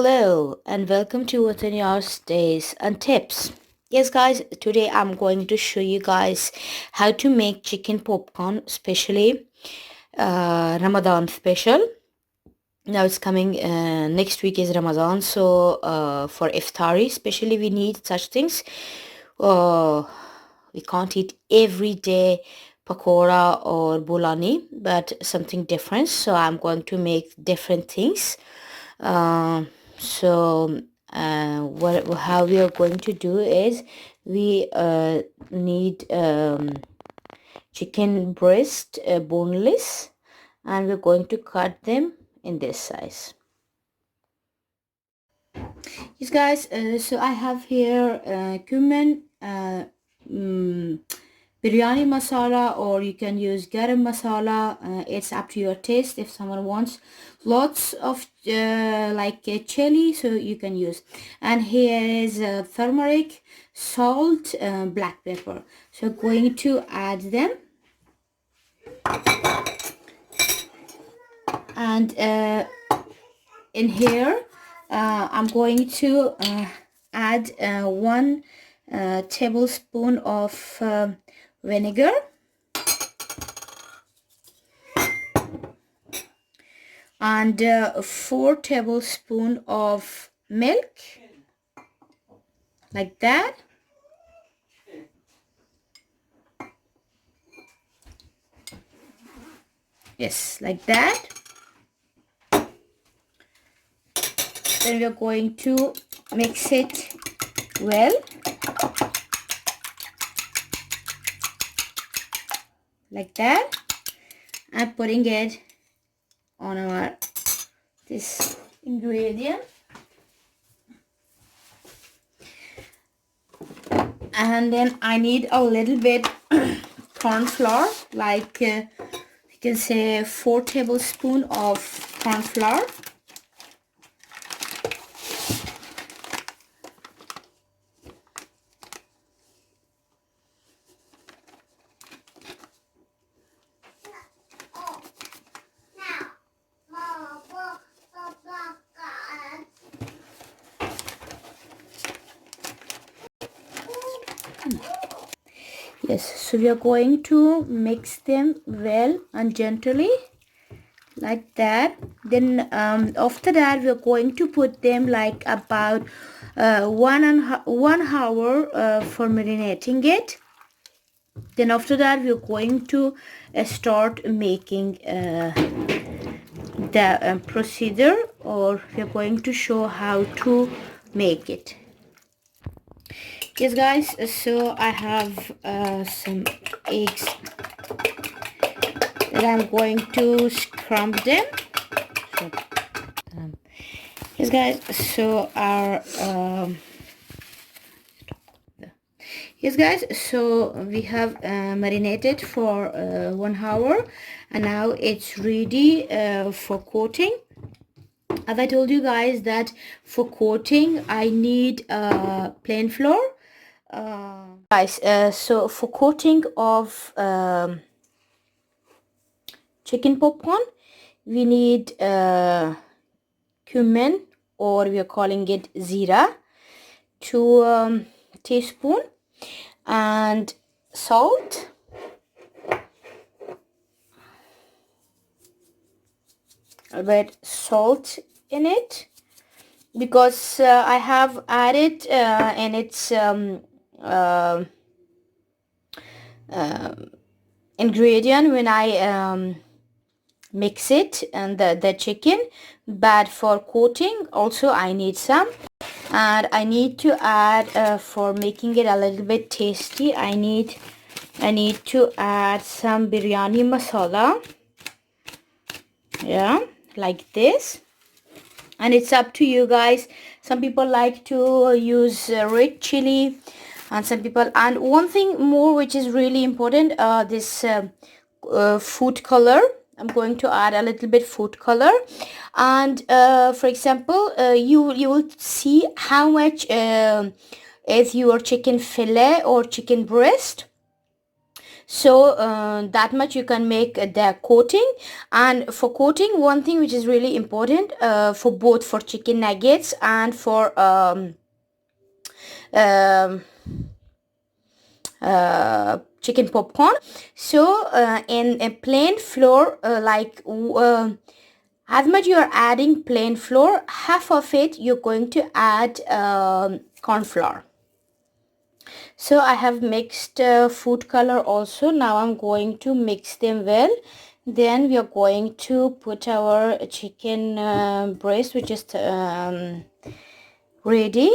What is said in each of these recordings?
Hello and welcome to Within Your Days and Tips. Yes guys, today I'm going to show you guys how to make chicken popcorn, especially Ramadan special. Now it's coming, next week is Ramadan, so for iftari especially we need such things. Uh, we can't eat every day pakora or bulani, but something different, so I'm going to make different things. um, so how we are going to do is we need chicken breast, boneless, and we're going to cut them in this size. Yes guys, so I have here cumin, mm, biryani masala, or you can use garam masala. It's up to your taste. If someone wants lots of chili, so you can use. And here is turmeric, salt, black pepper. So going to add them, and in here I'm going to add 1 tablespoon of vinegar, and 4 tablespoons of milk, like that. Yes, like that. Then we're going to mix it well, like that, and putting it on our this ingredient. And then I need a little bit corn flour, like you can say 4 tablespoons of corn flour. Yes, so we are going to mix them well and gently, like that. Then after that we are going to put them like about 1 hour for marinating it. Then after that we are going to start making the procedure, or we are going to show how to make it. Yes guys, so I have some eggs that I'm going to scramble them. So, yes guys, so our yes guys, so we have marinated for 1 hour, and now it's ready for coating. As I told you guys that for coating I need plain flour. Guys, so for coating of chicken popcorn, we need cumin, or we are calling it zira, 2 teaspoon, and salt, a bit salt in it, because I have added in its ingredient when I mix it and the chicken. But for coating also I need some, and I need to add for making it a little bit tasty, I need to add some biryani masala, yeah, like this. And it's up to you guys. Some people like to use red chili, and some people, and one thing more which is really important, this food color. I'm going to add a little bit food color, and for example, you will see how much is your chicken fillet or chicken breast. So that much you can make the coating. And for coating, one thing which is really important for both for chicken nuggets and for um, chicken popcorn. So in a plain flour, as much you are adding plain flour, half of it you're going to add corn flour. So I have mixed food color also. Now I'm going to mix them well. Then we are going to put our chicken breast, which is ready.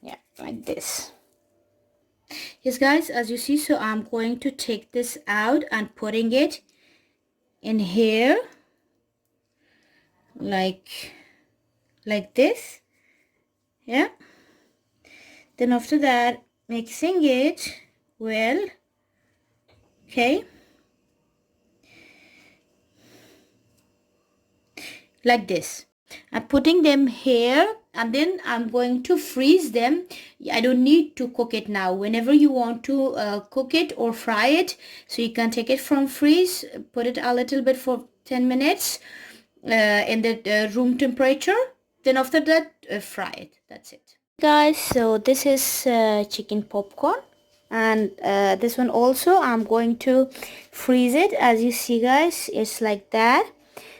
Yeah, like this. Yes guys, as you see, so I'm going to take this out and putting it in here like this. Yeah, then after that mixing it well. Okay, like this. I'm putting them here and then I'm going to freeze them. I don't need to cook it now. Whenever you want to cook it or fry it, so you can take it from freeze, put it a little bit for 10 minutes in the room temperature. Then after that, fry it. That's it. Guys, so this is chicken popcorn. And this one also I'm going to freeze it. As you see guys, it's like that.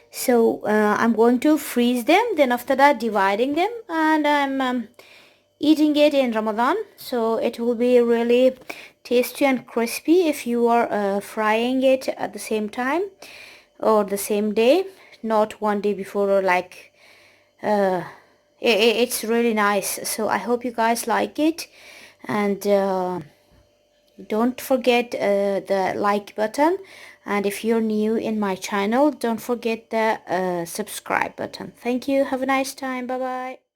So I'm going to freeze them, then after that dividing them, and I'm eating it in Ramadan, so it will be really tasty and crispy if you are frying it at the same time or the same day, not one day before, or like it's really nice. So I hope you guys like it, and don't forget the like button, and if you're new in my channel, don't forget the subscribe button. Thank you. Have a nice time. Bye bye.